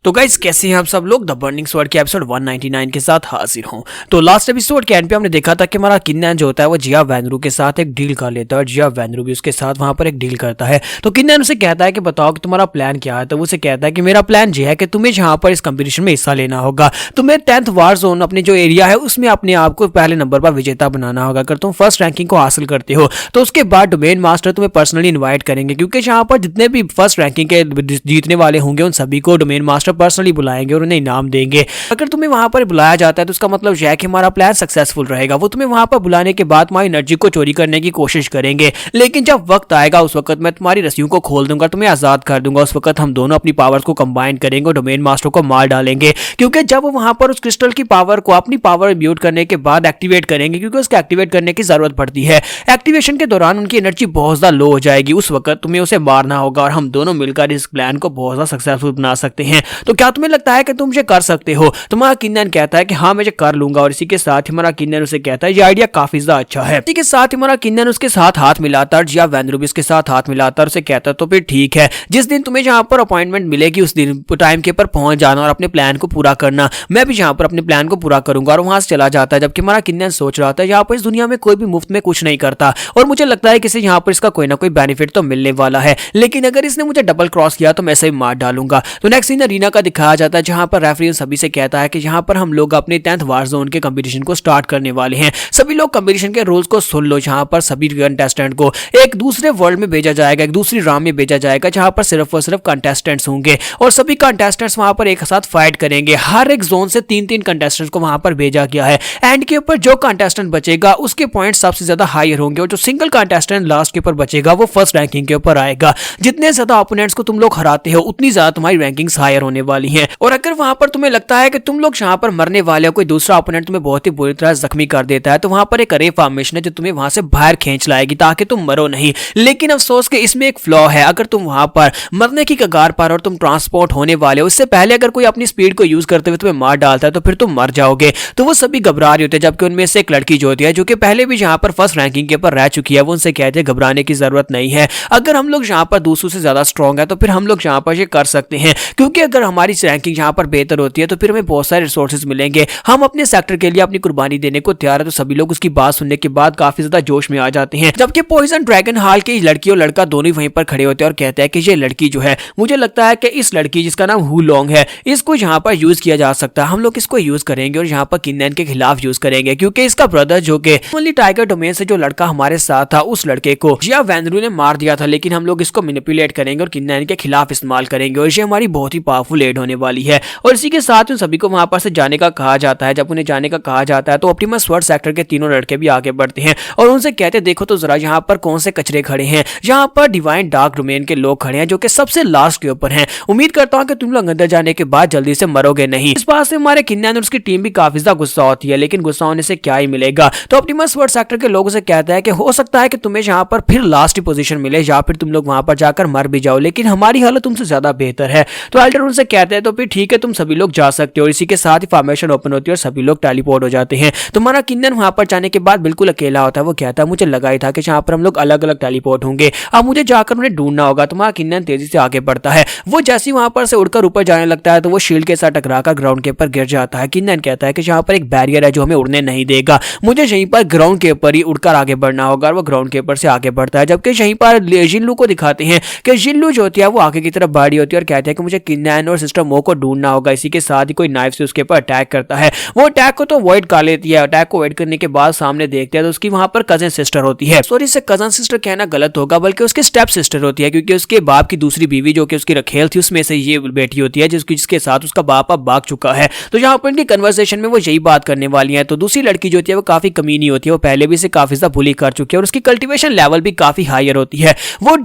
तो गाइस कैसे हैं आप सब लोग। द बर्निंग स्वॉर्ड के एपिसोड 199 के साथ हाजिर हूं। तो लास्ट एपिसोड के एंड पे हमने देखा था कि हमारा किन्नैन जो होता है वो जिया वैनरू के साथ एक डील कर लेता है और जिया वैनरू भी उसके साथ वहां पर एक डील करता है। तो किन्नैन उसे कहता है कि बताओ कि तुम्हारा प्लान क्या है। तो वो उसे कहता है कि मेरा प्लान ये है कि तुम्हें यहाँ पर इस कंपटीशन में हिस्सा लेना होगा। तुम्हें 10th वार जोन अपने जो एरिया है उसमें अपने आप को पहले नंबर पर विजेता बनाना होगा। अगर तुम फर्स्ट रैंकिंग को हासिल करते हो तो उसके बाद डोमेन मास्टर तुम्हें पर्सनली इन्वाइट करेंगे, क्योंकि यहाँ पर जितने भी फर्स्ट रैंकिंग के जीतने वाले होंगे उन सभी को डोमेन मास्टर पर्सनली बुलाएंगे और उन्हें इनाम देंगे। अगर तुम्हें वहां पर बुलाया जाता है तो उसका मतलब यह है कि हमारा प्लान सक्सेसफुल रहेगा। वो तुम्हें वहां पर बुलाने के बाद तुम्हारी एनर्जी को चोरी करने की कोशिश करेंगे, लेकिन जब वक्त आएगा उस वक्त मैं तुम्हारी रस्सियों को खोल दूंगा, तुम्हें आजाद कर दूंगा। उस वक्त हम दोनों अपनी पावर्स को कंबाइन करेंगे और डोमेन मास्टर को मार डालेंगे, क्योंकि जब वो वहां पर उस क्रिस्टल की पावर को अपनी पावर म्यूट करने के बाद एक्टिवेट करेंगे, क्योंकि उसके एक्टिवेट करने की जरूरत पड़ती है। एक्टिवेशन के दौरान उनकी एनर्जी बहुत ज्यादा लो हो जाएगी। उस वक्त तुम्हें उसे मारना होगा और हम दोनों मिलकर इस प्लान को बहुत ज्यादा सक्सेसफुल बना सकते हैं। तो क्या तुम्हें लगता है कि तुम ये कर सकते हो? तुम्हारा किन्नैन कहता है कि हाँ मैं ये कर लूंगा, और इसी के साथ ही हमारा किन्नैन उसे कहता है ये आइडिया काफी ज्यादा अच्छा है। इसी के साथ ही हमारा किन्नैन उसके साथ हाथ मिलाता है, जिया वैनरू भी उसके साथ हाथ मिलाता है, उसे कहता है तो फिर ठीक है, जिस दिन तुम्हें यहाँ पर अपॉइंटमेंट मिलेगी उस दिन टाइम के पर पहुंच जाना और अपने प्लान को पूरा करना। मैं भी यहाँ पर अपने प्लान को पूरा करूंगा। और वहां से चला जाता है। जबकि हमारा किन्नैन सोच रहा था यहाँ पर इस दुनिया में कोई भी मुफ्त में कुछ नहीं करता और मुझे लगता है कि इसे यहाँ पर इसका कोई ना कोई बेनिफिट तो मिलने वाला है, लेकिन अगर इसने मुझे डबल क्रॉस किया तो मैं इसे मार डालूंगा। तो नेक्स्ट सीन अरीना का दिखाया जाता है, जहां पर रेफरी सभी से कहता है कि यहाँ पर हम लोग अपने 10th वार जोन के कंपटीशन को स्टार्ट करने वाले हैं। सभी लोग कंपटीशन के रूल्स को सुन लो। जहां पर सभी कंटेस्टेंट को एक दूसरे वर्ल्ड में भेजा जाएगा, एक दूसरी राम में भेजा जाएगा, जहां पर सिर्फ और सिर्फ कंटेस्टेंट्स होंगे और सभी कंटेस्टेंट्स वहां पर एक साथ फाइट करेंगे। हर एक जोन से 3-3 कंटेस्टेंट्स को वहां पर भेजा गया है। एंड के ऊपर जो कंटेस्टेंट बचेगा उसके पॉइंट सबसे ज्यादा हायर होंगे और जो सिंगल कंटेस्टेंट लास्ट के ऊपर बचेगा वो फर्स्ट रैंकिंग के ऊपर आएगा। जितने ज्यादा ओपोनेंट्स को तुम लोग हराते हो उतनी ज्यादा तुम्हारी रैंकिंग्स हायर होने वाली हैं। और अगर वहां पर तुम्हें लगता है कि तुम लोग यहाँ पर मरने वाले हो, कोई दूसरा ओपोनेंट तुम्हें बहुत ही बुरी तरह जख्मी कर देता है, तो वहां पर एक रे फॉर्मेशन है जो तुम्हें वहां से बाहर खींच लाएगी ताकि तुम मरो नहीं। लेकिन अफसोस कि इसमें एक फ्लॉ है। अगर तुम वहां पर मरने की कगार पर और तुम ट्रांसपोर्ट होने वाले हो, उससे पहले अगर कोई अपनी स्पीड को यूज करते हुए तुम्हें मार डालता है तो फिर तुम मर जाओगे। तो वो सभी घबरा रहे होते हैं, जबकि उनमें से एक लड़की जो होती है जो कि पहले भी यहाँ पर फर्स्ट रैंकिंग के ऊपर रह चुकी है, वो उनसे कहते हैं घबराने की जरूरत नहीं है। अगर हम लोग यहाँ पर दूसरों से ज्यादा स्ट्रॉन्ग है तो फिर हम लोग यहाँ पर ये कर सकते हैं, क्योंकि अगर हमारी रैंकिंग यहाँ पर बेहतर होती है तो फिर हमें बहुत सारे रिसोर्सेज मिलेंगे। हम अपने सेक्टर के लिए अपनी कुर्बानी देने को तैयार है। तो सभी लोग उसकी बात सुनने के बाद काफी ज्यादा जोश में आ जाते हैं। जबकि पॉइजन ड्रैगन हाल की लड़की और लड़का दोनों वहीं पर खड़े होते हैं और कहते हैं कि ये लड़की जो है, मुझे लगता है कि इस लड़की जिसका नाम हु लॉन्ग है, इसको यहाँ पर यूज किया जा सकता है। हम लोग इसको यूज करेंगे और यहाँ पर किन्नैन के खिलाफ यूज करेंगे, क्योंकि इसका ब्रदर जो कि ओनली टाइगर डोमेन से जो लड़का हमारे साथ था उस लड़के को जिया वैनरू ने मार दिया था, लेकिन हम लोग इसको मैनिपुलेट करेंगे और किन्नैन के खिलाफ इस्तेमाल करेंगे और ये हमारी बहुत ही पावरफुल एड होने वाली है। और इसी के साथ उन सभी को वहां पर से जाने का कहा जाता है। जब उन्हें जाने का कहा जाता है तो ऑप्टिमस स्वॉर्ड सेक्टर के तीनों लड़के भी आगे बढ़ते हैं और उनसे कहते हैं देखो तो जरा यहाँ पर कौन से कचरे खड़े हैं। यहाँ पर डिवाइन डार्क डोमेन के लोग खड़े हैं जो कि सबसे लास्ट के ऊपर हैं। उम्मीद करता हूँ कि तुम लोग अंदर जाने के बाद जल्दी से मरोगे नहीं। इस बात से हमारे किन्नैन और उसकी टीम भी काफी ज्यादा गुस्सा होती है, लेकिन गुस्सा होने से क्या ही मिलेगा। तो ऑप्टिमस स्वॉर्ड सेक्टर के लोगों से कहता है कि हो सकता है कि तुम्हें यहाँ पर फिर लास्ट पोजीशन मिले या फिर तुम लोग वहां पर जाकर मर भी जाओ, लेकिन हमारी हालत तुमसे ज्यादा बेहतर है। तो एल्डर उनसे कहते हैं तो फिर ठीक है, तुम सभी लोग जा सकते हो। इसी के साथ ही फॉर्मेशन ओपन होती है और सभी लोग टेलीपोर्ट हो जाते हैं। तो हमारा किन्नैन वहां पर जाने के बाद बिल्कुल अकेला होता है। वो कहता है मुझे लगा ही था कि यहाँ पर हम लोग अलग अलग टेलीपोर्ट होंगे, अब मुझे जाकर उन्हें ढूंढना होगा। तो हमारा किन्नैन तेजी से आगे बढ़ता है। वो जैसे ही वहां पर से उड़कर ऊपर जाने लगता है तो वो शील्ड के साथ टकराकर ग्राउंड के ऊपर गिर जाता है। किन्नैन कहता है कि यहाँ पर एक बैरियर है जो हमें उड़ने नहीं देगा, मुझे यहीं पर ग्राउंड के ऊपर ही उड़कर आगे बढ़ना होगा। और वो ग्राउंड के ऊपर से आगे बढ़ता है। जबकि यहीं पर जिनलू को दिखाते हैं कि जिनलू जो होती है वो आगे की तरफ बढ़ी होती है और कहते हैं कि मुझे किन्नैन और सिस्टर मो को ढूंढना होगा। इसी के साथ ही कोई नाइफ से उसके ऊपर अटैक करता है। वो अटैक को तो अवॉइड कर लेती है। अटैक को अवॉइड करने के बाद सामने देखते हैं तो उसकी वहां पर कजन सिस्टर होती है। सॉरी, इसे कजन सिस्टर कहना गलत होगा, बल्कि उसकी स्टेप सिस्टर होती है, क्योंकि उसके बाप की दूसरी बीवी जो कि उसकी रखेल थी उसमें से ये बेटी होती है जिसके साथ उसका बाप अब भाग चुका है। तो यहाँ पर इनकी कन्वर्सेशन में वो यही बात करने वाली है। तो दूसरी लड़की जो होती है वो काफी कमीनी होती है, वो पहले भी से काफी ज्यादा बुली कर चुकी है और उसकी कल्टीवेशन लेवल भी काफी हायर होती है। वो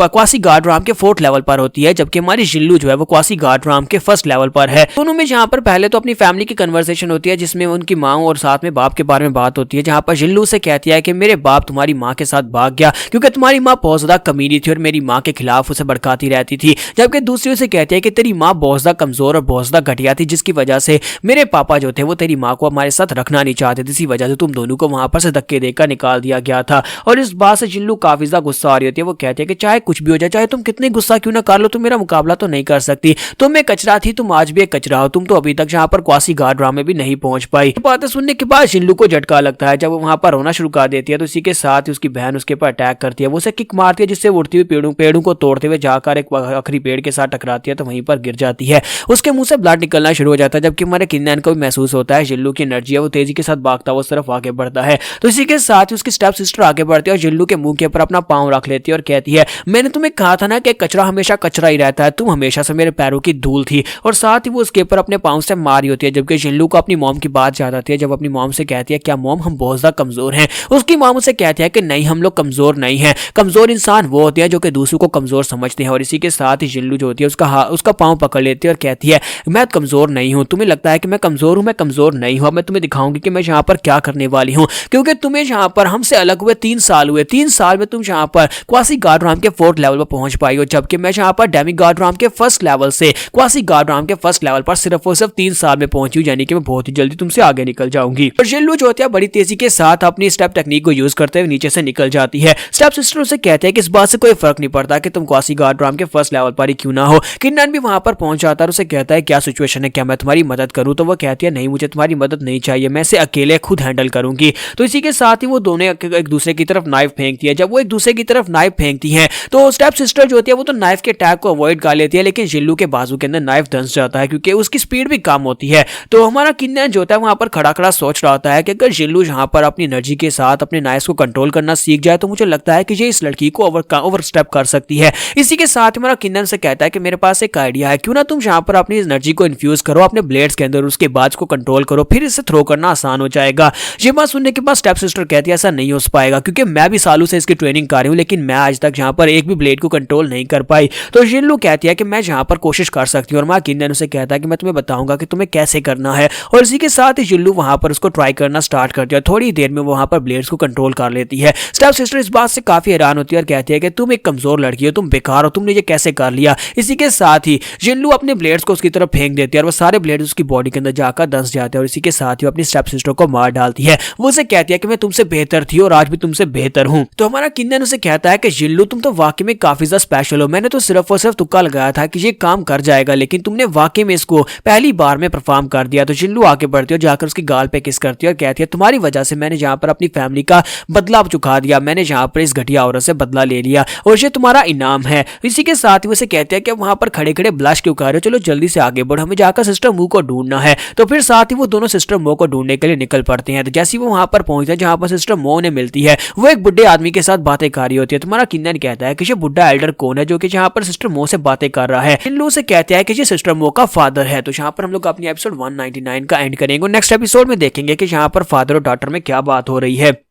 क्वासी गार्ड राम के 4th लेवल पर होती है, जबकि हमारी जिल्लू जो है वो क्वासी गार्ड राम के 1st लेवल पर है। दोनों में यहाँ पर पहले तो अपनी फैमिली की कन्वर्सेशन होती है जिसमें उनकी माँ और साथ में बाप के बारे में बात होती है, जहाँ पर जिल्लू से कहती है कि मेरे बाप तुम्हारी माँ के साथ भाग गया क्योंकि तुम्हारी माँ बहुत ज्यादा कमीनी थी और मेरी माँ के खिलाफ उसे भड़काती रहती थी। जबकि दूसरी से कहती है कि तेरी माँ बहुत ज्यादा कमजोर और बहुत ज्यादा घटिया थी, जिसकी वजह से मेरे पापा जो थे वो तेरी माँ को हमारे साथ रखना नहीं चाहते थे, इसी वजह से तुम दोनों को वहां पर से धक्के देकर निकाल दिया गया था। और इस बात से जिल्लू काफी ज्यादा गुस्सा आ रही होती है। वो कहती है कि चाहे कुछ भी हो जाए, चाहे तुम कितने गुस्सा क्यों ना कर लो, तुम मेरा मुकाबला तो नहीं कर सकती। तुम एक कचरा थी, तुम आज भी एक कचरा हो, तुम तो अभी तक जहाँ पर क्वासी गार्ड्रा में भी नहीं पहुंच पाई। बातें सुनने के बाद जिल्लू को झटका लगता है। जब वो वहां पर रोना शुरू कर देती है तो इसी के साथ ही उसकी बहन उसके ऊपर अटैक करती है। वो उसे किक मारती है जिससे उड़ती हुई पेड़ों को तोड़ते हुए जाकर एक आखिरी पेड़ के साथ टकराती है तो वहीं पर गिर जाती है। उसके मुंह से ब्लड निकलना शुरू हो जाता है। जबकि हमारे किन्नैन को भी महसूस होता है जिल्लू की एनर्जी है वो तेजी के साथ भागता हुआ उस तरफ आगे बढ़ता है। तो इसी के साथ ही उसकी स्टेप सिस्टर आगे बढ़ती है और जिल्लू के मुंह के ऊपर अपना पांव रख लेती है और कहती है, मैंने तुम्हें कहा था ना कि कचरा हमेशा कचरा ही रहता है, तुम हमेशा से मेरे पैरों की धूल थी। और साथ ही वो उसके ऊपर अपने पांव से मारी होती है। जबकि जिल्लू को अपनी मॉम की बात याद आती है। जब अपनी मॉम से कहती है, क्या मॉम हम बहुत ज्यादा कमजोर हैं? उसकी मॉम उसे कहती है कि नहीं, हम लोग कमजोर नहीं है, कमजोर इंसान वो होते हैं जो कि दूसरों को कमजोर समझते हैं। और इसी के साथ ही जिल्लू जो होती है उसका पांव पकड़ लेती है और कहती है, मैं कमजोर नहीं हूं, तुम्हें लगता है कि मैं कमजोर हूं, मैं कमजोर नहीं हूं। अब मैं तुम्हें दिखाऊंगी कि मैं यहाँ पर क्या करने वाली हूँ। क्योंकि तुम्हें यहाँ पर हमसे अलग हुए 3 साल हुए, 3 साल में तुम यहाँ पर क्वासी गार्ड्राम के 4th लेवल पर पहुंच पाई हो। जबकि मैं यहाँ पर डेमी गार्ड्राम के 1st लेवल से क्वासी गार्ड्राम के 1st लेवल पर सिर्फ और सिर्फ 3 साल में पहुंची हूँ। यानी कि मैं बहुत ही जल्दी तुमसे आगे निकल जाऊंगी। और जिल्लू जो होती है बड़ी तेजी के साथ अपनी स्टेप टेक्निक को यूज करते हुए नीचे से निकल जाती है। स्टेप सिस्टर उसे कहते हैं कि इस बात से कोई फर्क नहीं पड़ता कि तुम क्वासी गार्ड्राम के 1st लेवल पर ही क्यों ना हो। किन्नैन भी वहां पर पहुंच जाता है और उसे कहता है, क्या सिचुएशन है, क्या मैं तुम्हारी मदद करूं? तो वो कहती है, नहीं, मुझे तुम्हारी मदद नहीं चाहिए, मैं इसे अकेले खुद हैंडल करूंगी। तो इसी के साथ ही वो दोनों एक दूसरे की तरफ नाइफ फेंकती है। जब वो एक दूसरे की तरफ नाइफ फेंकती है तो स्टेप सिस्टर जो होती है वो तो नाइफ के अटैक को अवॉइड कर लेती है। लेकिन जिल्लू के बाजू के अंदर नाइफ धंस जाता है क्योंकि उसकी स्पीड भी कम होती है। तो हमारा किन्नैन जो होता है वहां पर खड़ा खड़ा सोच रहा होता है कि अगर जिल्लू यहाँ पर अपनी एनर्जी के साथ अपने नाइफ को कंट्रोल करना सीख जाए तो मुझे लगता है कि ये इस लड़की को ओवर स्टेप कर सकती है। इसी के साथ हमारा किन्नैन से कहता है कि मेरे पास एक आइडिया है, क्यों ना तुम यहाँ पर अपनी एनर्जी को इन्फ्यूज करो अपने ब्लेड्स के अंदर, उसके बाद को कंट्रोल करो, फिर इसे थ्रो करना आसान हो जाएगा। ये बात सुनने के बाद स्टेप सिस्टर कहती है, ऐसा नहीं हो पाएगा क्योंकि मैं भी सालों से इसकी ट्रेनिंग कर रही हूँ लेकिन मैं आज तक यहाँ पर एक भी ब्लेड को कंट्रोल नहीं कर पाई। तो जिल्लू कहती है कि मैं यहाँ पर कोशिश कर सकती हूँ। और हमारा किन्नैन उसे कहता है कि मैं तुम्हें बताऊंगा कि तुम्हें कैसे करना है। और इसी के साथ ही जिल्लू वहां पर उसको ट्राई करना स्टार्ट करती है। थोड़ी देर में वहां पर ब्लेड्स को कंट्रोल कर लेती है। स्टेप सिस्टर इस बात से काफी हैरान होती है और कहती है कि तुम एक कमजोर लड़की हो, तुम बेकार हो, तुमने ये कैसे कर लिया? इसी के साथ ही जिल्लू अपने ब्लेड्स को उसकी तरफ फेंक देती है और वो सारे ब्लेड्स उसकी बॉडी के अंदर जाकर धंस जाते हैं। और इसी के साथ ही अपनी स्टेप सिस्टर को मार डालती है। वो उसे कहती है कि मैं तुमसे बेहतर थी और आज भी तुमसे बेहतर हूं। तो हमारा किन्नैन उसे कहता है कि जिल्लू तुम तो वाकई में काफी ज्यादा स्पेशल हो, मैंने तो सिर्फ और सिर्फ तुक्का लगाया था कि ये काम कर जाएगा लेकिन तुमने वाकई में इसको पहली बार में परफॉर्म कर दिया। तो जिल्लू आगे बढ़ती है और जाकर उसकी गाल पे किस करती है और कहती है, तुम्हारी वजह से मैंने यहाँ पर अपनी फैमिली का बदला चुका दिया, मैंने यहाँ पर इस घटिया औरत से बदला ले लिया और ये तुम्हारा इनाम है। इसी के साथ ही उसे कहते हैं कि वहां पर खड़े खड़े ब्लश क्यों कर रहे हो, चलो जल्दी से आगे बढ़ो, हमें जाकर सिस्टर मूव को ढूंढना है। तो फिर साथ ही वो दोनों सिस्टर मो को ढूंढने के लिए निकल पड़ते हैं। तो जैसे वो वहां पर पहुंचते हैं जहां पर सिस्टर मो ने मिलती है, वो एक बुढ़े आदमी के साथ बातें कर रही होती है। तुम्हारा किन्नैन कहता है कि ये बुढ़ा एल्डर कौन है जो कि जहां पर सिस्टर मो से बातें कर रहा है। जिल्लू से कहते हैं कि ये सिस्टर मो का फादर है। तो यहाँ पर हम लोग अपनी एपिसोड 199 का एंड करेंगे। नेक्स्ट एपिसोड में देखेंगे कि यहाँ पर फादर और डॉटर में क्या बात हो रही है।